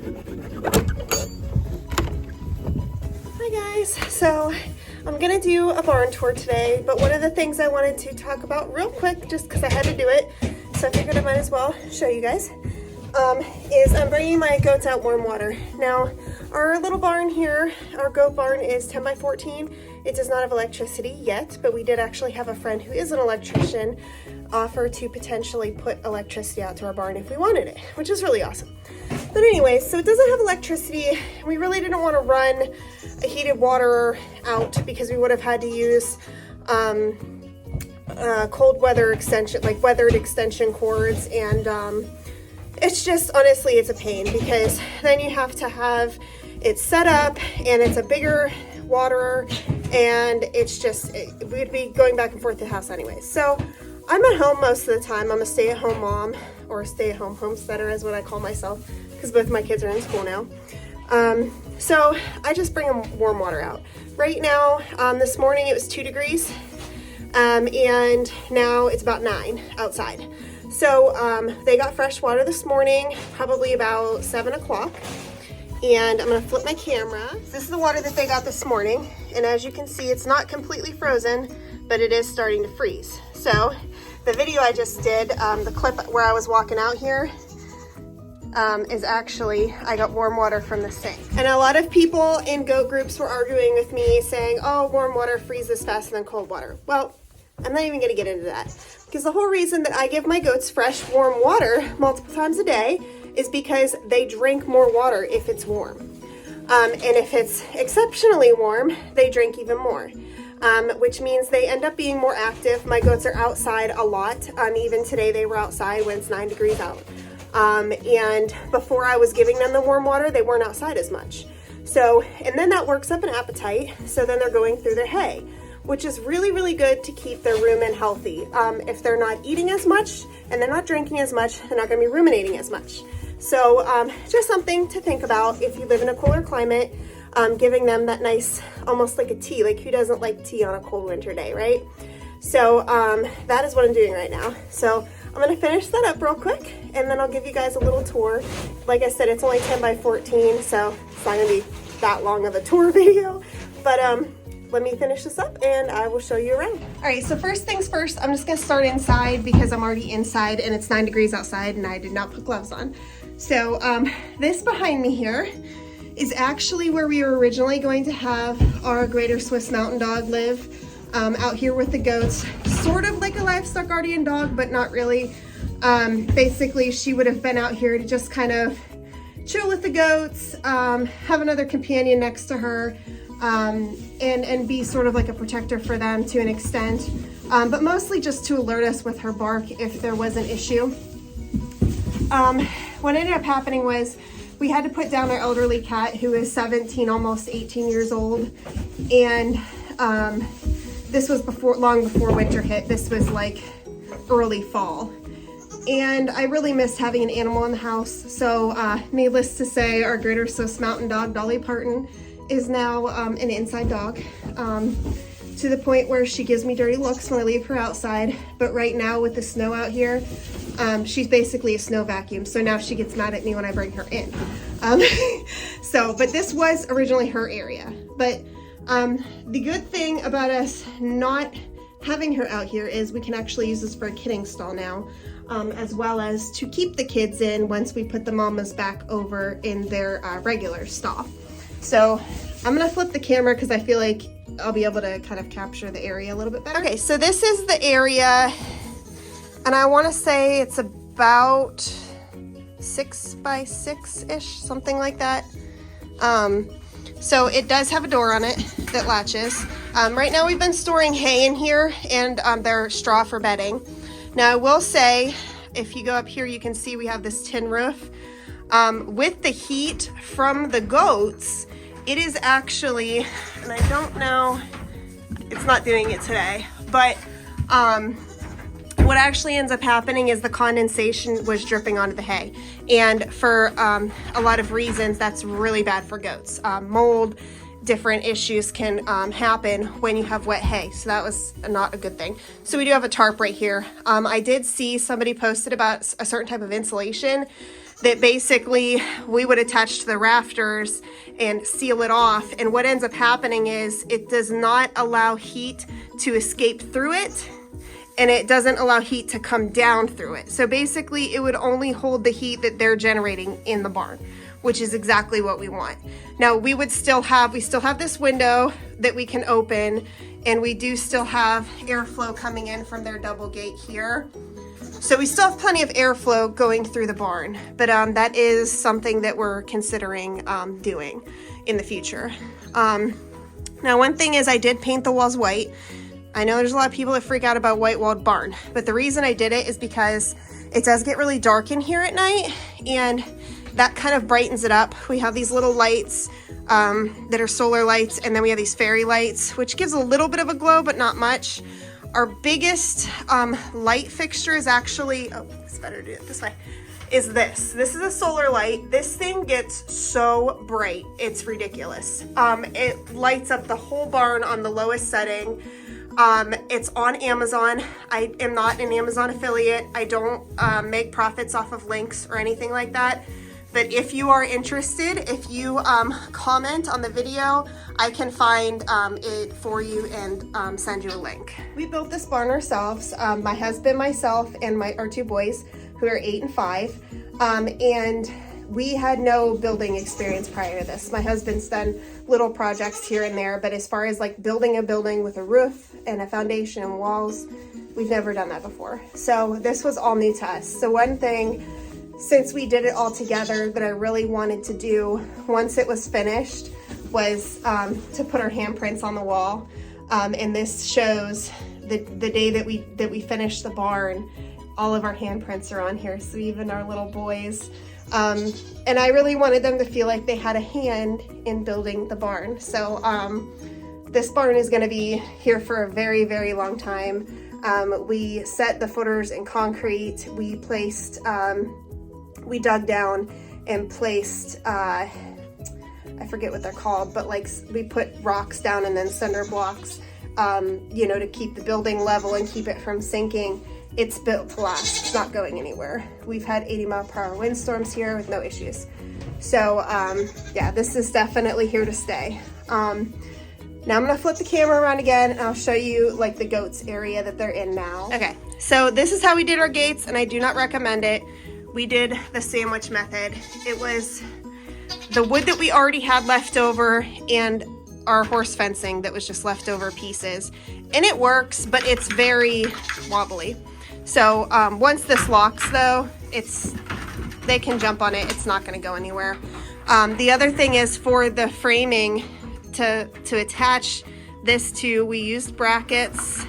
Hi guys, so I'm gonna do a barn tour today, but one of the things I wanted to talk about real quick, just because I had to do it, so I figured I might as well show you guys, is I'm bringing my goats out warm water. Now, our little barn here, our goat barn is 10 by 14. It does not have electricity yet, but we did actually have a friend who is an electrician offer to potentially put electricity out to our barn if we wanted it, which is really awesome. But anyway, so it doesn't have electricity. We really didn't want to run a heated water out because we would have had to use cold weather extension, like weathered extension cords, and it's just, honestly, it's a pain because then you have to have it set up and it's a bigger waterer, and it's just, we'd be going back and forth to the house anyway. So I'm at home most of the time. I'm a stay-at-home mom, or a stay-at-home homesteader is what I call myself, because both my kids are in school now. So I just bring them warm water out. Right now, this morning it was 2 degrees, and now it's about 9 outside. So they got fresh water this morning, probably about 7 o'clock. And I'm gonna flip my camera. This is the water that they got this morning. And as you can see, it's not completely frozen, but it is starting to freeze. So the video I just did, the clip where I was walking out here, is actually, I got warm water from the sink. And a lot of people in goat groups were arguing with me saying, oh, warm water freezes faster than cold water. Well, I'm not even gonna get into that, because the whole reason that I give my goats fresh, warm water multiple times a day is because they drink more water if it's warm. And if it's exceptionally warm, they drink even more, which means they end up being more active. My goats are outside a lot. Even today they were outside when it's 9 degrees out. And before I was giving them the warm water, they weren't outside as much. So, and then that works up an appetite. So then they're going through their hay, which is really, really good to keep their rumen healthy. If they're not eating as much and they're not drinking as much, they're not gonna be ruminating as much. So just something to think about if you live in a cooler climate, giving them that nice, almost like a tea, like who doesn't like tea on a cold winter day, right? So that is what I'm doing right now. So I'm gonna finish that up real quick, and then I'll give you guys a little tour. Like I said, it's only 10 by 14, so it's not gonna be that long of a tour video, but let me finish this up and I will show you around. All right, so first things first, I'm just gonna start inside because I'm already inside and it's 9 degrees outside and I did not put gloves on. So this behind me here is actually where we were originally going to have our Greater Swiss Mountain Dog live, out here with the goats, sort of like a livestock guardian dog, but not really. Basically, she would have been out here to just kind of chill with the goats, have another companion next to her, and be sort of like a protector for them to an extent, but mostly just to alert us with her bark if there was an issue. What ended up happening was we had to put down our elderly cat, who is 17, almost 18 years old, and this was long before winter hit. This was like early fall. And I really missed having an animal in the house. So needless to say, our Greater Swiss Mountain Dog, Dolly Parton, is now an inside dog, to the point where she gives me dirty looks when I leave her outside. But right now with the snow out here, she's basically a snow vacuum. So now she gets mad at me when I bring her in. But this was originally her area. But the good thing about us not having her out here is we can actually use this for a kidding stall now, as well as to keep the kids in once we put the mamas back over in their regular stall. So I'm gonna flip the camera because I feel like I'll be able to kind of capture the area a little bit better. Okay, so this is the area, and I wanna say it's about 6 by 6-ish, something like that. So it does have a door on it that latches. Right now we've been storing hay in here and their straw for bedding. Now I will say, if you go up here, you can see we have this tin roof. With the heat from the goats, it is actually, and I don't know, it's not doing it today, but what actually ends up happening is the condensation was dripping onto the hay. And for a lot of reasons, that's really bad for goats. Mold, different issues can happen when you have wet hay. So that was not a good thing. So we do have a tarp right here. I did see somebody posted about a certain type of insulation that basically we would attach to the rafters and seal it off. And what ends up happening is it does not allow heat to escape through it, and it doesn't allow heat to come down through it. So basically it would only hold the heat that they're generating in the barn, which is exactly what we want. Now we still have this window that we can open, and we do still have airflow coming in from their double gate here. So we still have plenty of airflow going through the barn, but that is something that we're considering doing in the future. Now one thing is I did paint the walls white. I know there's a lot of people that freak out about white walled barn, but the reason I did it is because it does get really dark in here at night, and that kind of brightens it up. We have these little lights that are solar lights, and then we have these fairy lights, which gives a little bit of a glow, but not much. Our biggest light fixture is actually, oh, it's better to do it this way, is this. This is a solar light. This thing gets so bright, it's ridiculous. It lights up the whole barn on the lowest setting. It's on Amazon. I am not an Amazon affiliate. I don't make profits off of links or anything like that. But if you are interested, if you comment on the video, I can find it for you and send you a link. We built this barn ourselves. My husband, myself, and our two boys, who are 8 and 5. And we had no building experience prior to this. My husband's done little projects here and there, but as far as like building a building with a roof and a foundation and walls, we've never done that before. So this was all new to us. So one thing, since we did it all together, that I really wanted to do once it was finished was to put our handprints on the wall. And this shows the day that we finished the barn. All of our handprints are on here, so even our little boys. And I really wanted them to feel like they had a hand in building the barn. So this barn is going to be here for a very, very long time. We set the footers in concrete. We placed, we dug down and placed, I forget what they're called, but like we put rocks down and then cinder blocks, you know, to keep the building level and keep it from sinking. It's built to last. It's not going anywhere. We've had 80-mile-per-hour windstorms here with no issues. So yeah, this is definitely here to stay. Now I'm gonna flip the camera around again and I'll show you like the goats area that they're in now. Okay, so this is how we did our gates, and I do not recommend it. We did the sandwich method. It was the wood that we already had left over and our horse fencing that was just leftover pieces. And it works, but it's very wobbly. So once this locks though, they can jump on it. It's not gonna go anywhere. The other thing is for the framing to attach this to, we used brackets,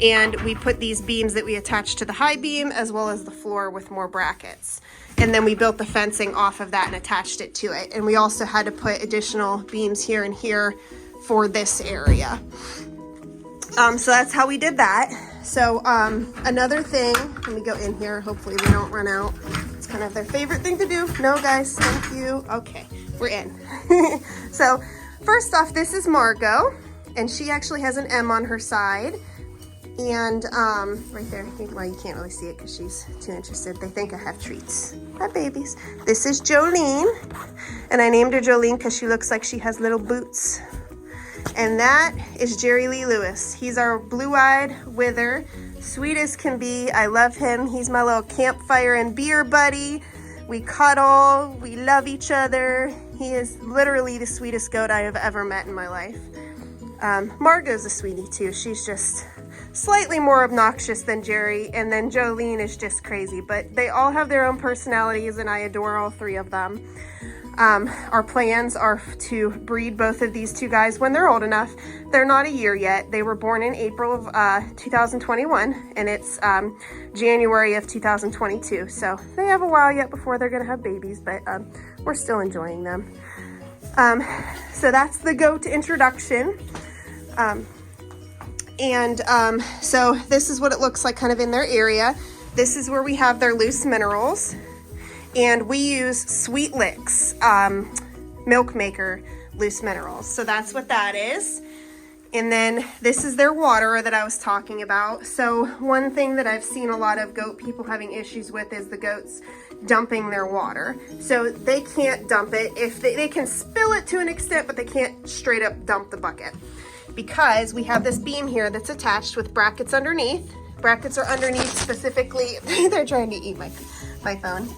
and we put these beams that we attached to the high beam as well as the floor with more brackets. And then we built the fencing off of that and attached it to it. And we also had to put additional beams here and here for this area. So that's how we did that. So another thing, let me go in here, hopefully we don't run out. It's kind of their favorite thing to do. No guys, thank you. Okay, we're in. So first off, this is Margo, and she actually has an M on her side. And right there, well, you can't really see it because she's too interested. They think I have treats. Hi, babies. This is Jolene, and I named her Jolene because she looks like she has little boots. And that is Jerry Lee Lewis. He's our blue-eyed wither, sweet as can be. I love him. He's my little campfire and beer buddy. We cuddle, we love each other. He is literally the sweetest goat I have ever met in my life. Margo's a sweetie too. She's just slightly more obnoxious than Jerry, and then Jolene is just crazy, but they all have their own personalities and I adore all three of them. Our plans are to breed both of these two guys when they're old enough. They're not a year yet. They were born in April of 2021, and it's January of 2022. So they have a while yet before they're gonna have babies, but we're still enjoying them. So that's the goat introduction. So this is what it looks like kind of in their area. This is where we have their loose minerals. And we use Sweet Licks milk maker loose minerals. So that's what that is. And then this is their water that I was talking about. So one thing that I've seen a lot of goat people having issues with is the goats dumping their water. So they can't dump it. If they can spill it to an extent, but they can't straight up dump the bucket, because we have this beam here that's attached with brackets underneath. Brackets are underneath specifically. They're trying to eat my phone.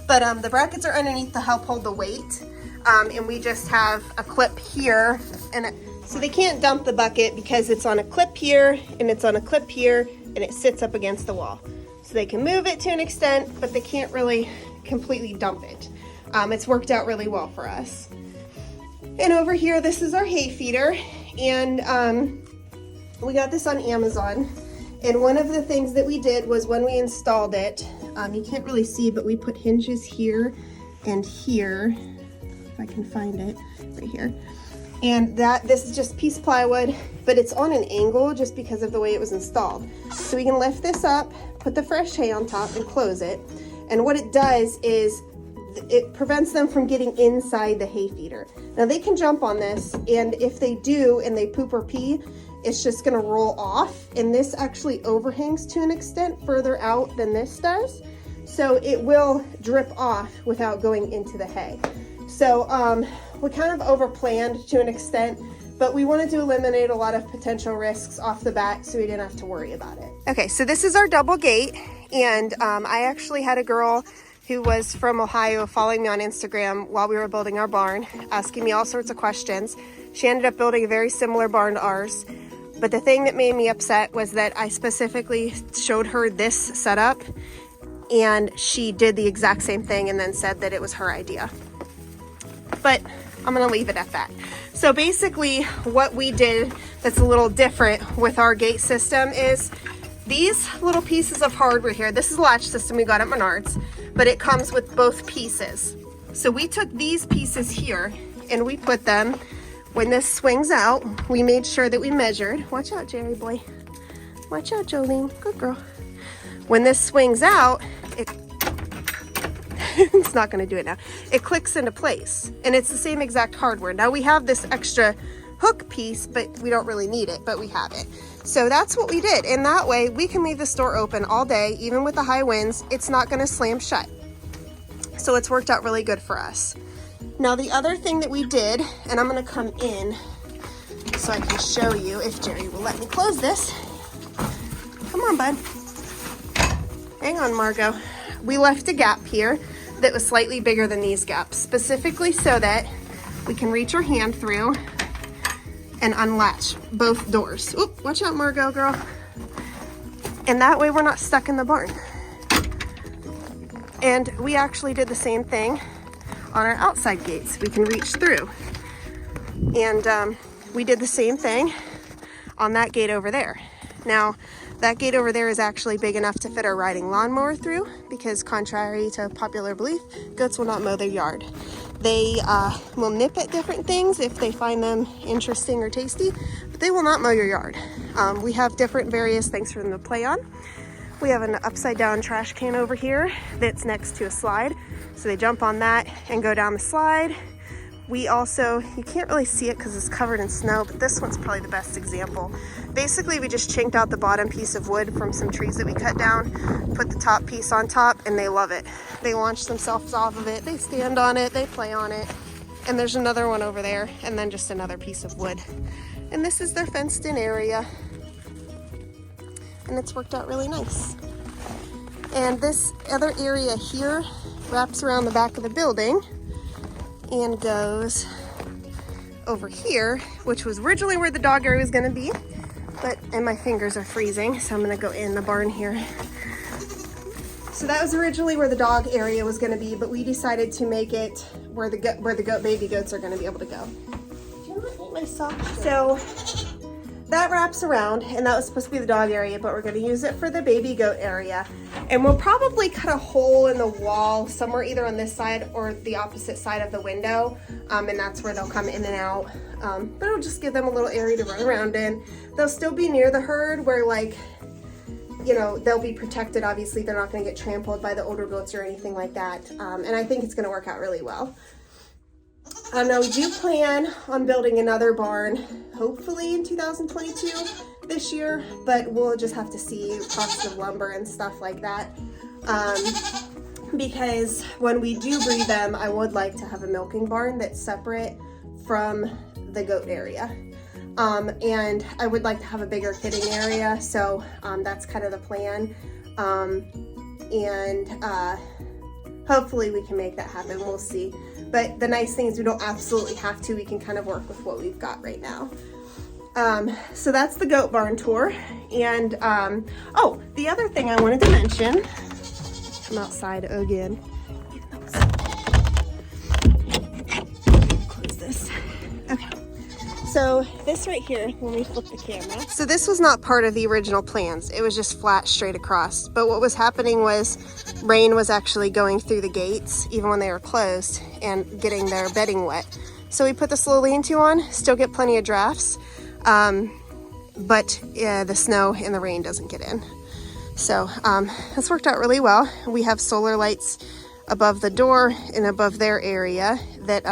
But the brackets are underneath to help hold the weight. And we just have a clip here, and so they can't dump the bucket because it's on a clip here and it's on a clip here and it sits up against the wall. So they can move it to an extent, but they can't really completely dump it. It's worked out really well for us. And over here, this is our hay feeder, and we got this on Amazon. And one of the things that we did was when we installed it, you can't really see, but we put hinges here and here. If I can find it, right here. And this is just piece plywood, but it's on an angle just because of the way it was installed. So we can lift this up, put the fresh hay on top, and close it. And what it does is it prevents them from getting inside the hay feeder. Now they can jump on this, and if they do and they poop or pee, it's just gonna roll off. And this actually overhangs to an extent further out than this does. So it will drip off without going into the hay. So we kind of overplanned to an extent, but we wanted to eliminate a lot of potential risks off the bat so we didn't have to worry about it. Okay, so this is our double gate, and I actually had a girl who was from Ohio following me on Instagram while we were building our barn, asking me all sorts of questions. She ended up building a very similar barn to ours, but the thing that made me upset was that I specifically showed her this setup, and she did the exact same thing and then said that it was her idea. But I'm gonna leave it at that. So basically what we did that's a little different with our gate system is these little pieces of hardware here. This is a latch system we got at Menards, but it comes with both pieces. So we took these pieces here and we put them, when this swings out, we made sure that we measured. Watch out, Jerry boy. Watch out, Jolene, good girl. When this swings out, it's not going to do it now. It clicks into place, and it's the same exact hardware. Now we have this extra hook piece, but we don't really need it, but we have it. So that's what we did, and that way we can leave this door open all day, even with the high winds. It's not going to slam shut. So it's worked out really good for us. Now the other thing that we did, and I'm going to come in so I can show you if Jerry will let me close this. Come on, bud. Hang on, Margo. We left a gap here that was slightly bigger than these gaps, specifically so that we can reach our hand through and unlatch both doors. Oop, watch out, Margo, girl. And that way we're not stuck in the barn. And we actually did the same thing on our outside gates. We can reach through. And we did the same thing on that gate over there. Now, that gate over there is actually big enough to fit our riding lawnmower through, because contrary to popular belief, goats will not mow their yard. They will nip at different things if they find them interesting or tasty, but they will not mow your yard. We have different various things for them to play on. We have an upside down trash can over here that's next to a slide. So they jump on that and go down the slide. We also, you can't really see it because it's covered in snow, but this one's probably the best example. Basically, we just chinked out the bottom piece of wood from some trees that we cut down, put the top piece on top, and they love it. They launch themselves off of it, they stand on it, they play on it. And there's another one over there, and then just another piece of wood. And this is their fenced in area. And it's worked out really nice. And this other area here wraps around the back of the building and goes over here, which was originally where the dog area was going to be, and my fingers are freezing, so I'm going to go in the barn here. So that was originally where the dog area was going to be, but we decided to make it where the baby goats are going to be able to go. Do you want to eat my sock? So that wraps around, and that was supposed to be the dog area, but we're going to use it for the baby goat area. And we'll probably cut a hole in the wall somewhere either on this side or the opposite side of the window, and that's where they'll come in and out. But it'll just give them a little area to run around in. They'll still be near the herd where, like, you know, they'll be protected. Obviously, they're not going to get trampled by the older goats or anything like that. And I think it's going to work out really well. Now we do plan on building another barn, hopefully in 2022 this year, but we'll just have to see costs of lumber and stuff like that. because when we do breed them, I would like to have a milking barn that's separate from the goat area. And I would like to have a bigger kidding area, so that's kind of the plan. Hopefully we can make that happen, we'll see. But the nice thing is we don't absolutely have to, we can kind of work with what we've got right now. So that's the goat barn tour. And oh, the other thing I wanted to mention, come outside again. Close this. Okay. So this right here, when we flip the camera. So this was not part of the original plans. It was just flat straight across. But what was happening was rain was actually going through the gates, even when they were closed, and getting their bedding wet. So we put this little lean-to on, still get plenty of drafts. But the snow and the rain doesn't get in. So this worked out really well. We have solar lights above the door and above their area that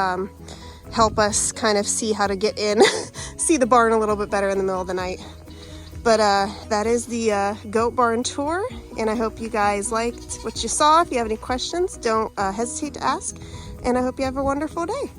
help us kind of see how to get in, see the barn a little bit better in the middle of the night. But that is the goat barn tour, and I hope you guys liked what you saw. If you have any questions, don't hesitate to ask, and I hope you have a wonderful day.